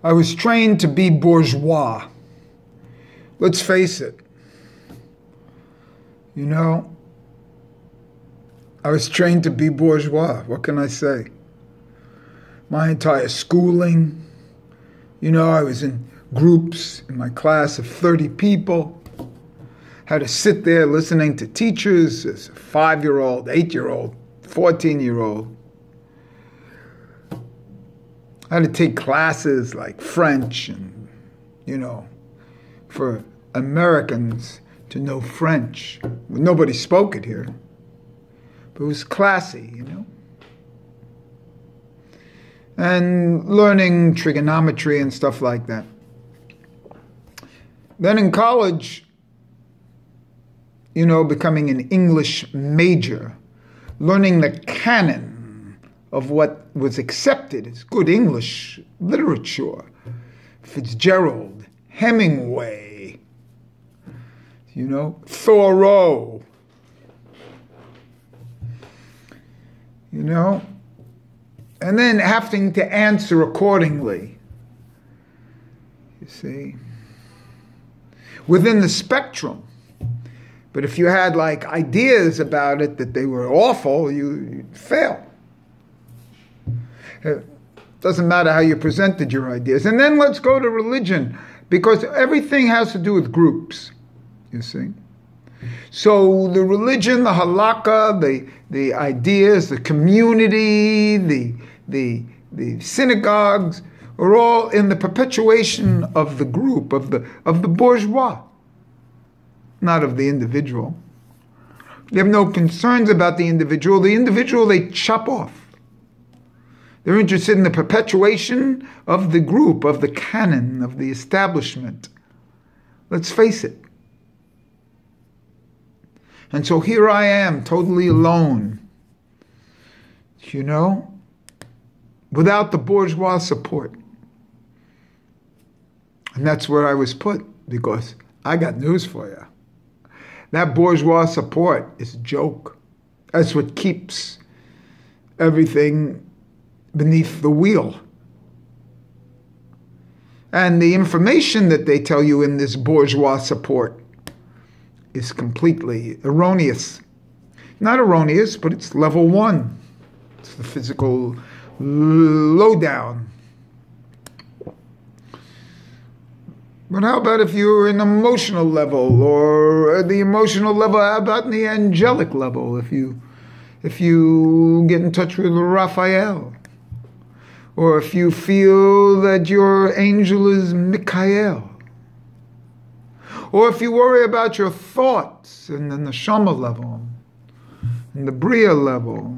I was trained to be bourgeois. Let's face it. You know, I was trained to be bourgeois. What can I say? My entire schooling, you know, I was in groups in my class of 30 people. Had to sit there listening to teachers as a 5-year-old, 8-year-old, 14-year-old. I had to take classes like French and, you know, for Americans to know French. Nobody spoke it here, but it was classy, you know. And learning trigonometry and stuff like that. Then in college, you know, becoming an English major, learning the canon of what was accepted as good English literature. Fitzgerald, Hemingway, you know, Thoreau, you know, and then having to answer accordingly, you see, within the spectrum. But if you had like ideas about it that they were awful, you'd fail. It doesn't matter how you presented your ideas. And then let's go to religion, because everything has to do with groups, you see. So the religion, the halakha, the ideas, the community, the synagogues are all in the perpetuation of the group, of the bourgeois, not of the individual. They have no concerns about the individual. The individual they chop off. They're interested in the perpetuation of the group, of the canon, of the establishment. Let's face it. And so here I am, totally alone, you know, without the bourgeois support. And that's where I was put, because I got news for you. That bourgeois support is a joke. That's what keeps everything beneath the wheel. And the information that they tell you in this bourgeois support is completely erroneous. Not erroneous, but it's level 1. It's the physical lowdown. But how about if you're in emotional level, or the emotional level, how about in the angelic level? If you get in touch with Raphael, or if you feel that your angel is Michael, or if you worry about your thoughts in the neshama level, in the bria level,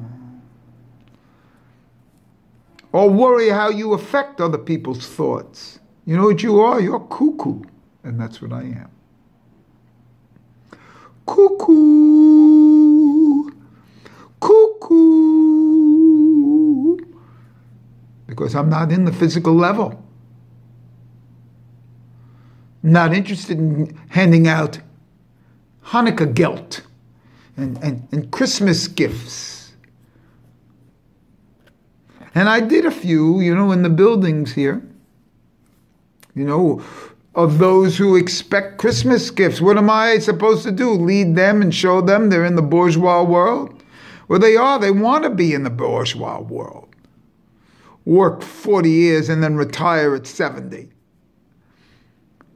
or worry how you affect other people's thoughts. You know what you are? You're cuckoo. And that's what I am. Cuckoo. Cuckoo. Because I'm not in the physical level. I'm not interested in handing out Hanukkah gelt and Christmas gifts. And I did a few, you know, in the buildings here. You know, of those who expect Christmas gifts. What am I supposed to do? Lead them and show them they're in the bourgeois world? Well, they are. They want to be in the bourgeois world. Work 40 years and then retire at 70.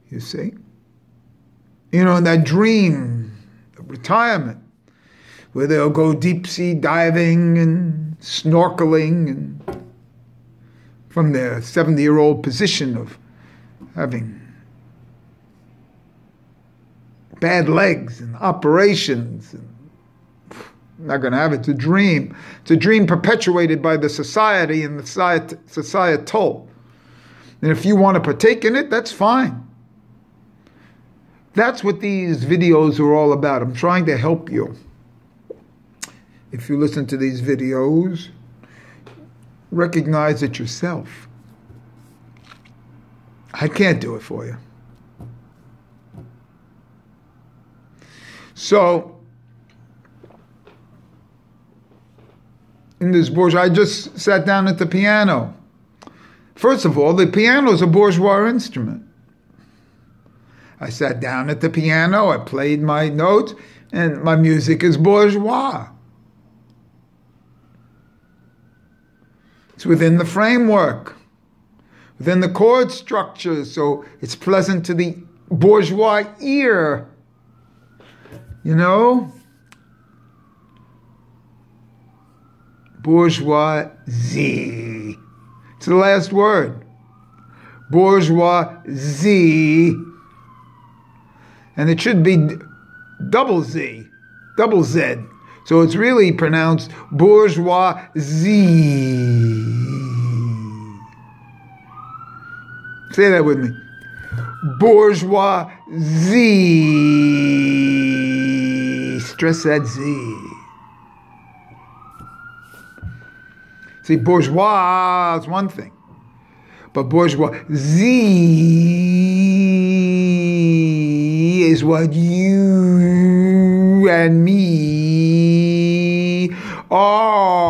You see? You know, that dream of retirement, where they'll go deep sea diving and snorkeling and from their 70-year-old position of having bad legs and operations. And not going to have it. It's a dream. It's a dream perpetuated by the society and the societal. And if you want to partake in it, that's fine. That's what these videos are all about. I'm trying to help you. If you listen to these videos, recognize it yourself. I can't do it for you. So, in this bourgeois, I just sat down at the piano. First of all, the piano is a bourgeois instrument. I sat down at the piano, I played my notes, and my music is bourgeois. It's within the framework, within the chord structure, so it's pleasant to the bourgeois ear. You know? Bourgeoisie. It's the last word. Bourgeoisie. And it should be double Z, double Z. So it's really pronounced bourgeoisie. Say that with me. Bourgeoisie. Stress that Z. See, bourgeois is one thing, but bourgeoisie is what you and me are.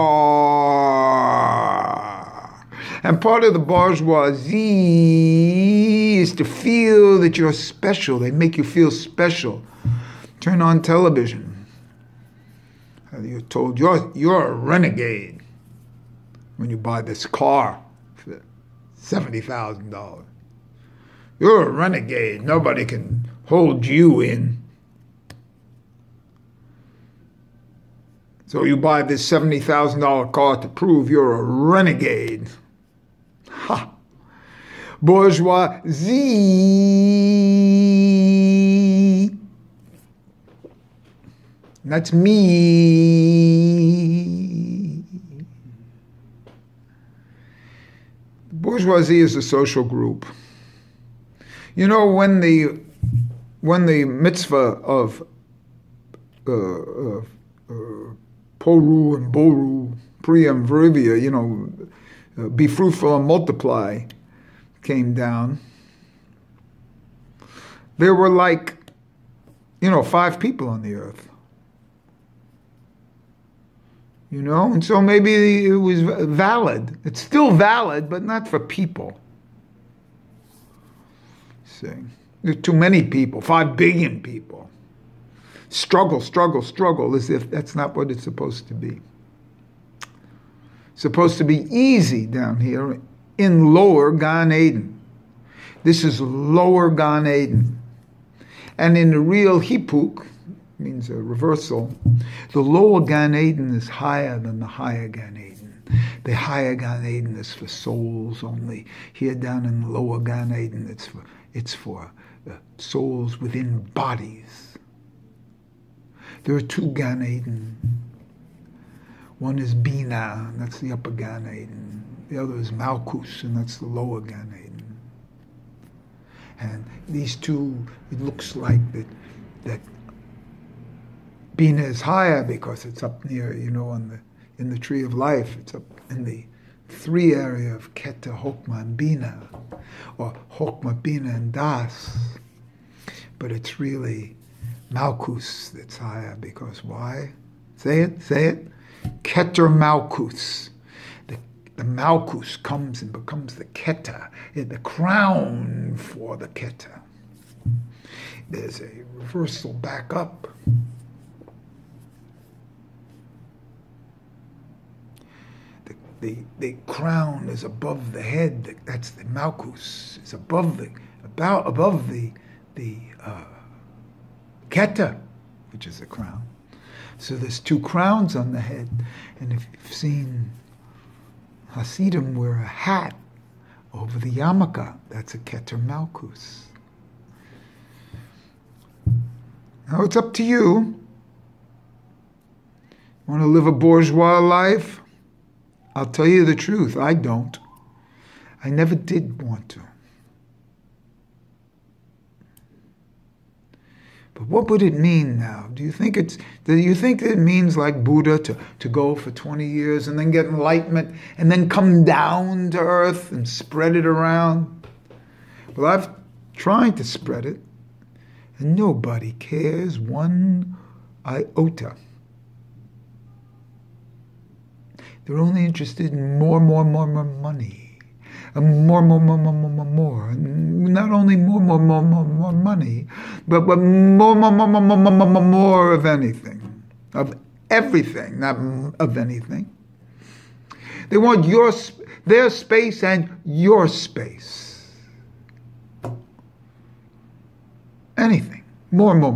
And part of the bourgeoisie is to feel that you're special. They make you feel special. Turn on television. You're told you're a renegade when you buy this car for $70,000. You're a renegade. Nobody can hold you in. So you buy this $70,000 car to prove you're a renegade. Ha! Bourgeoisie. That's me. Bourgeoisie is a social group. You know, when the mitzvah of Poru and Boru, Priyam Vrivya, you know, be fruitful and multiply, came down, there were 5 people on the earth. You know, and so maybe it was valid. It's still valid, but not for people. See, there's too many people, 5 billion people. Struggle, struggle, struggle, as if that's not what it's supposed to be. It's supposed to be easy down here in lower Gan Eden. This is lower Gan Eden. And in the real Hipuk, means a reversal, the lower Gan Eden is higher than the higher Gan Eden. The higher Gan Eden is for souls only. Here down in the lower Gan Eden, it's for souls within bodies. There are 2 Gan Eden. One is Bina, and that's the upper Gan Eden. The other is Malkus, and that's the lower Gan Eden. And these 2, it looks like that Bina is higher because it's up near, you know, in the tree of life. It's up in the 3 area of Keta, Hokma, and Bina, or Hokma, Bina, and Das. But it's really Malkus that's higher because why? Say it. Keter Malkus. The Malkus comes and becomes the Keta, the crown for the Keta. There's a reversal back up. The crown is above the head. That's the Malkus. It's above the Keta, which is the crown. So there's 2 crowns on the head, and if you've seen Hasidim wear a hat over the yarmulke, that's a Keter Malkus. Now it's up to you. Want to live a bourgeois life? I'll tell you the truth, I don't. I never did want to. But what would it mean now? Do you think it means like Buddha to go for 20 years and then get enlightenment and then come down to earth and spread it around? Well, I've tried to spread it, and nobody cares one iota. They're only interested in more money. And more. Not only more money, but more of anything, of everything, not of anything. They want their space and your space. Anything. More. Me,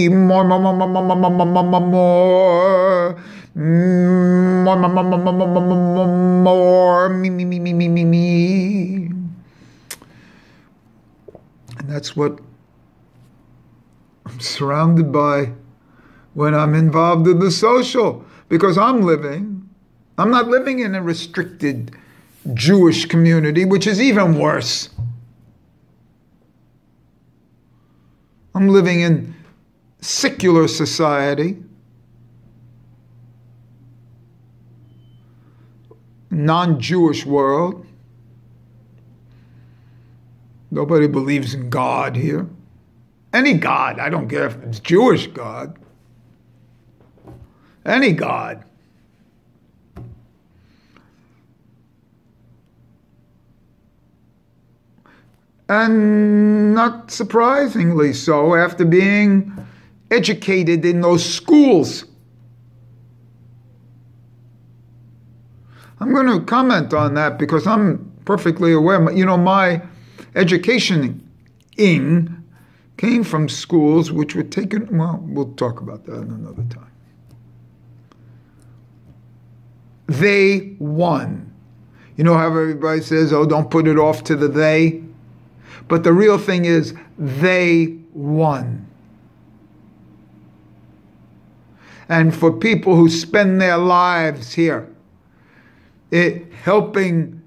more, me. And that's what I'm surrounded by when I'm involved in the social, because I'm not living in a restricted Jewish community, which is even worse. I'm living in secular society, non-Jewish world. Nobody believes in God here. Any God, I don't care if it's Jewish God. Any God. And not surprisingly so, after being educated in those schools. I'm going to comment on that because I'm perfectly aware. My education came from schools which were taken, well, we'll talk about that another time. They won. You know how everybody says, oh, don't put it off to the they? But the real thing is, they won. And for people who spend their lives here, helping,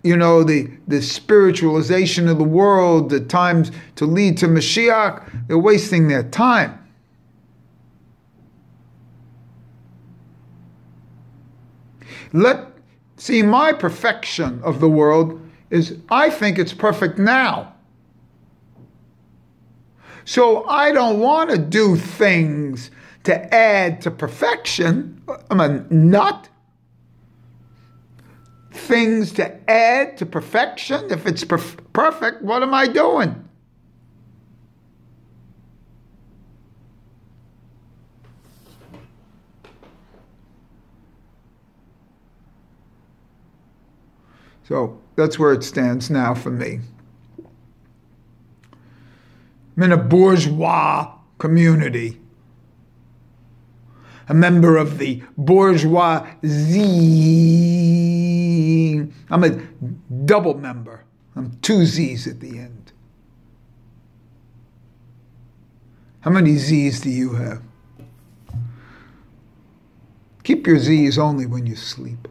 the spiritualization of the world at times to lead to Mashiach, they're wasting their time. See, my perfection of the world is I think it's perfect now. So I don't want to do things to add to perfection. I'm a nut. Things to add to perfection. If it's perfect, what am I doing? So that's where it stands now for me. I'm in a bourgeois community, a member of the bourgeoisie. I'm a double member. I'm 2 Z's at the end. How many Z's do you have? Keep your Z's only when you sleep.